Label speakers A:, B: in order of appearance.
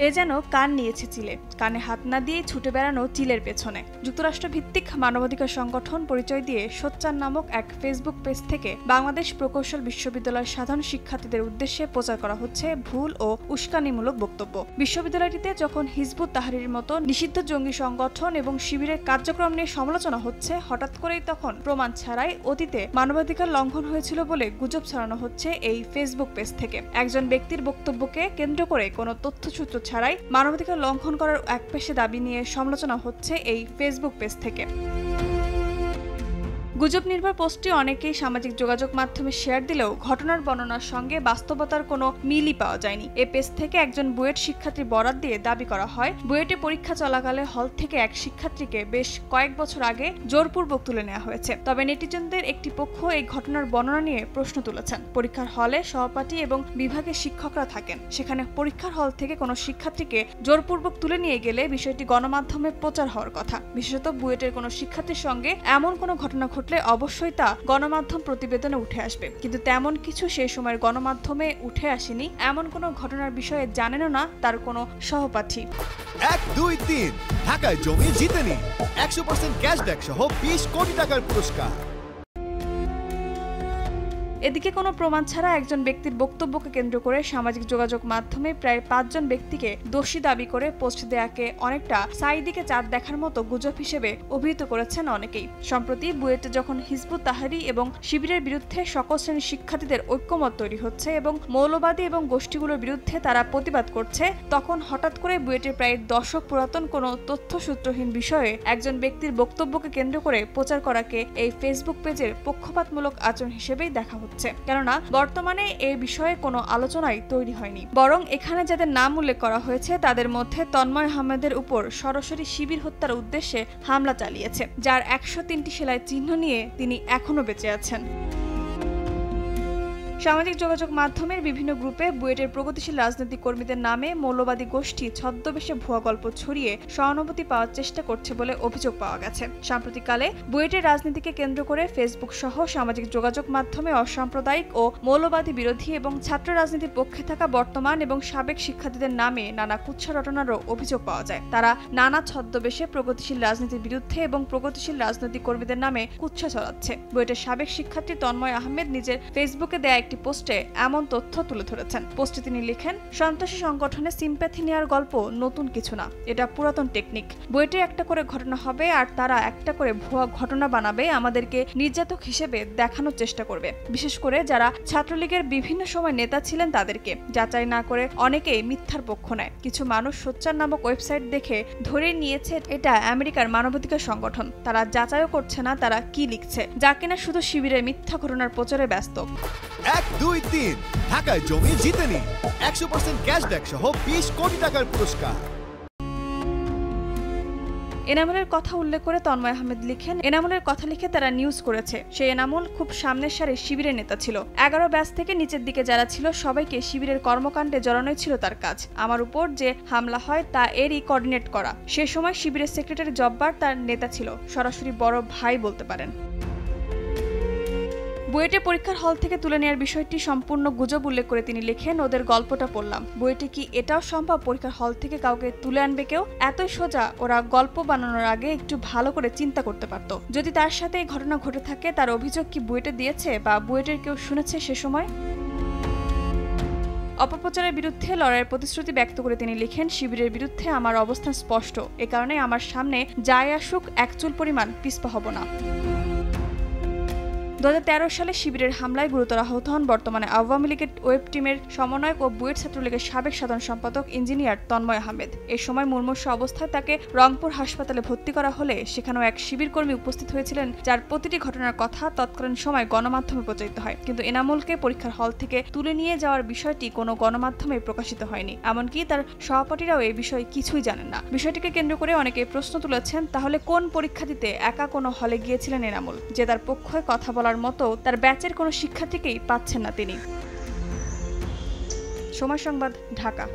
A: এ যেন কান নিয়েছে চিলে, কানে হাত না দিয়ে ছুটে বেড়ানো চিলের পেছনে। যুক্তরাষ্ট্র ভিত্তিক মানবাধিকার সংগঠন পরিচয় দিয়ে সোচ্চার নামক এক ফেসবুক পেজ থেকে বাংলাদেশ প্রকৌশল বিশ্ববিদ্যালয়ের সাধারণ শিক্ষার্থীদের উদ্দেশ্যে প্রচার করা হচ্ছে ভুল ও উস্কানিমূলক বক্তব্য। বিশ্ববিদ্যালয়টিতে যখন হিজবুত তাহরিরের মতো নিষিদ্ধ জঙ্গি সংগঠন এবং শিবিরের কার্যক্রম নিয়ে সমালোচনা হচ্ছে, হঠাৎ করেই তখন প্রমাণ ছাড়াই অতীতে মানবাধিকার লঙ্ঘন হয়েছিল বলে গুজব ছড়ানো হচ্ছে এই ফেসবুক পেজ থেকে। একজন ব্যক্তির বক্তব্যকে কেন্দ্র করে কোনো তথ্যসূত্র ছাড়াই মানবাধিকার লঙ্ঘন করার একপেশে দাবি নিয়ে সমালোচনা হচ্ছে এই ফেসবুক পেজ থেকে। গুজব নির্ভর পোস্টটি অনেকেই সামাজিক যোগাযোগ মাধ্যমে শেয়ার দিলেও ঘটনার বর্ণনার সঙ্গে বাস্তবতার কোনো মিলই পাওয়া যায়নি। এ পেজ থেকে একজন বুয়েট শিক্ষার্থীর বরাত দিয়ে দাবি করা হয়, বুয়েটে পরীক্ষা চলাকালে হল থেকে এক শিক্ষার্থীকে বেশ কয়েক বছর আগে জোরপূর্বক তুলে নেওয়া হয়েছে। তবে নেটিজনদের একটি পক্ষ এই ঘটনার বর্ণনা নিয়ে প্রশ্ন তুলেছেন। পরীক্ষার হলে সহপাঠী এবং বিভাগের শিক্ষকরা থাকেন, সেখানে পরীক্ষার হল থেকে কোনো শিক্ষার্থীকে জোরপূর্বক তুলে নিয়ে গেলে বিষয়টি গণমাধ্যমে প্রচার হওয়ার কথা। বিশেষত বুয়েটের কোনো শিক্ষার্থীর সঙ্গে এমন কোনো ঘটনা অবশ্যই তা গণমাধ্যম প্রতিবেদনে উঠে আসবে, কিন্তু তেমন কিছু সেই সময়ের গণমাধ্যমে উঠে আসেনি। এমন কোনো ঘটনার বিষয়ে জানেনও না তার কোনো সহপাঠী।
B: 1, 2, 3 ঢাকায় জমি জিতে নিন 100% ক্যাশব্যাক সহ 20 কোটি টাকার পুরস্কার।
A: এদিকে কোনো প্রমাণ ছাড়া একজন ব্যক্তির বক্তব্যকে কেন্দ্র করে সামাজিক যোগাযোগ মাধ্যমে প্রায় 5 জন ব্যক্তিকে দোষী দাবি করে পোস্ট দেয়াকে অনেকটা সাইদিকে চাঁদ দেখার মতো গুজব হিসেবে অভিহিত করেছেন অনেকেই। সম্প্রতি বুয়েটে যখন হিজবুত তাহরির এবং শিবিরের বিরুদ্ধে সকল শ্রেণীর শিক্ষার্থীদের ঐক্যমত তৈরি হচ্ছে এবং মৌলবাদী এবং গোষ্ঠীগুলোর বিরুদ্ধে তারা প্রতিবাদ করছে, তখন হঠাৎ করে বুয়েটের প্রায় দশক পুরাতন কোনো তথ্যসূত্রহীন বিষয়ে একজন ব্যক্তির বক্তব্যকে কেন্দ্র করে প্রচার করাকে এই ফেসবুক পেজের পক্ষপাতমূলক আচরণ হিসেবেই দেখা হচ্ছে। কেননা বর্তমানে এই বিষয়ে কোনো আলোচনাই তৈরি হয়নি, বরং এখানে যাদের নাম উল্লেখ করা হয়েছে তাদের মধ্যে তন্ময় আহমেদের উপর সরাসরি শিবির হত্যার উদ্দেশ্যে হামলা চালিয়েছে, যার 103টি সেলাই চিহ্ন নিয়ে তিনি এখনো বেঁচে আছেন। সামাজিক যোগাযোগ মাধ্যমের বিভিন্ন গ্রুপে বুয়েটের প্রগতিশীল রাজনৈতিক কর্মীদের নামে মৌলবাদী গোষ্ঠী ছদ্মবেশে ভুয়া গল্প ছড়িয়ে সহানুভূতি পাওয়ার চেষ্টা করছে বলে অভিযোগ পাওয়া গেছে। সাম্প্রতিককালে বুয়েটের রাজনীতিকে কেন্দ্র করে ফেসবুক সহ সামাজিক যোগাযোগ মাধ্যমে অসাম্প্রদায়িক ও মৌলবাদী বিরোধী এবং ছাত্র রাজনীতির পক্ষে থাকা বর্তমান এবং সাবেক শিক্ষার্থীদের নামে নানা কুৎসা রটনারও অভিযোগ পাওয়া যায়। তারা নানা ছদ্মবেশে প্রগতিশীল রাজনীতির বিরুদ্ধে এবং প্রগতিশীল রাজনৈতিক কর্মীদের নামে কুৎসা ছড়াচ্ছে। বুয়েটের সাবেক শিক্ষার্থী তন্ময় আহমেদ নিজের ফেসবুকে দেয়া একটি পোস্টে এমন তথ্য তুলে ধরেছেন। পোস্টে তিনি লিখেন, সন্ত্রাসী সংগঠনে সিম্প্যাথি নেওয়ার গল্প নতুন কিছু না, এটা পুরাতন টেকনিক। বুয়েটে একটা করে ঘটনা হবে আর তারা একটা করে ভুয়া ঘটনা বানাবে, আমাদেরকে নির্যাতক হিসেবে দেখানোর চেষ্টা করবে। বিশেষ করে যারা ছাত্রলীগের বিভিন্ন সময় নেতা ছিলেন তাদেরকে যাচাই না করে অনেকেই মিথ্যার পক্ষ নেয়। কিছু মানুষ সোচ্চার নামক ওয়েবসাইট দেখে ধরে নিয়েছে এটা আমেরিকার মানবাধিকার সংগঠন, তারা যাচাইও করছে না তারা কি লিখছে, যা কিনা শুধু শিবিরের মিথ্যা ঘটনার প্রচারে ব্যস্ত।
B: 1, 2, 3 ঢাকায় জমি জিতে নিন 100% ক্যাশব্যাক সহ 20 কোটি টাকার পুরস্কার।
A: এনামুলের কথা উল্লেখ করে তন্ময় আহমেদ লিখেন, এনামুলের কথা লিখে তারা নিউজ করেছে। সেই এনামুল খুব সামনের সারে শিবিরের নেতা ছিল। 11 ব্যাচ থেকে নিচের দিকে যারা ছিল সবাইকে শিবিরের কর্মকাণ্ডে জড়ানোই ছিল তার কাজ। আমার উপর যে হামলা হয় তা এরই কোঅর্ডিনেট করা। সে সময় শিবিরের সেক্রেটারি জব্বার তার নেতা ছিল, সরাসরি বড় ভাই বলতে পারেন। বুয়েটে পরীক্ষার হল থেকে তুলে নেওয়ার বিষয়টি সম্পূর্ণ গুজব উল্লেখ করে তিনি লিখেন, ওদের গল্পটা পড়লাম। বুয়েটে কি এটাও সম্ভব পরীক্ষার হল থেকে কাউকে তুলে আনবে কেউ? এতই সোজা, ওরা গল্প বানানোর আগে একটু ভালো করে চিন্তা করতে পারত। যদি তার সাথে এই ঘটনা ঘটে থাকে, তার অভিযোগ কি বুয়েটে দিয়েছে বা বুয়েটের কেউ শুনেছে সে সময়? অপপ্রচারের বিরুদ্ধে লড়াইয়ের প্রতিশ্রুতি ব্যক্ত করে তিনি লিখেন, শিবিরের বিরুদ্ধে আমার অবস্থান স্পষ্ট, এ কারণে আমার সামনে যাই আসুক এক চুল পরিমাণ পিছপা হব না। 2013 সালে শিবিরের হামলায় গুরুতর আহত হন বর্তমানে আওয়ামী লীগের ওয়েব টিমের সমন্বয়ক ও বুয়েট ছাত্রলীগের সাবেক সাধারণ সম্পাদক ইঞ্জিনিয়ার তন্ময় আহমেদ। এ সময় মুমূর্ষু অবস্থায় তাকে রংপুর হাসপাতালে ভর্তি করা হলে সেখানেও এক শিবির কর্মী উপস্থিত হয়েছিলেন, যার প্রতিটি ঘটনার কথা তৎকালীন সময় গণমাধ্যমে প্রচারিত হয়। কিন্তু এনামুলকে পরীক্ষার হল থেকে তুলে নিয়ে যাওয়ার বিষয়টি কোনো গণমাধ্যমে প্রকাশিত হয়নি, এমনকি তার সহপাঠীরাও এই বিষয়ে কিছুই জানেন না। বিষয়টিকে কেন্দ্র করে অনেকে প্রশ্ন তুলেছেন, তাহলে কোন পরীক্ষা দিতে একা কোনো হলে গিয়েছিলেন এনামুল, যে তার পক্ষে কথা বলার মতো তার ব্যাচের কোনো শিক্ষার্থীকেই পাচ্ছেন না তিনি। সময় সংবাদ, ঢাকা।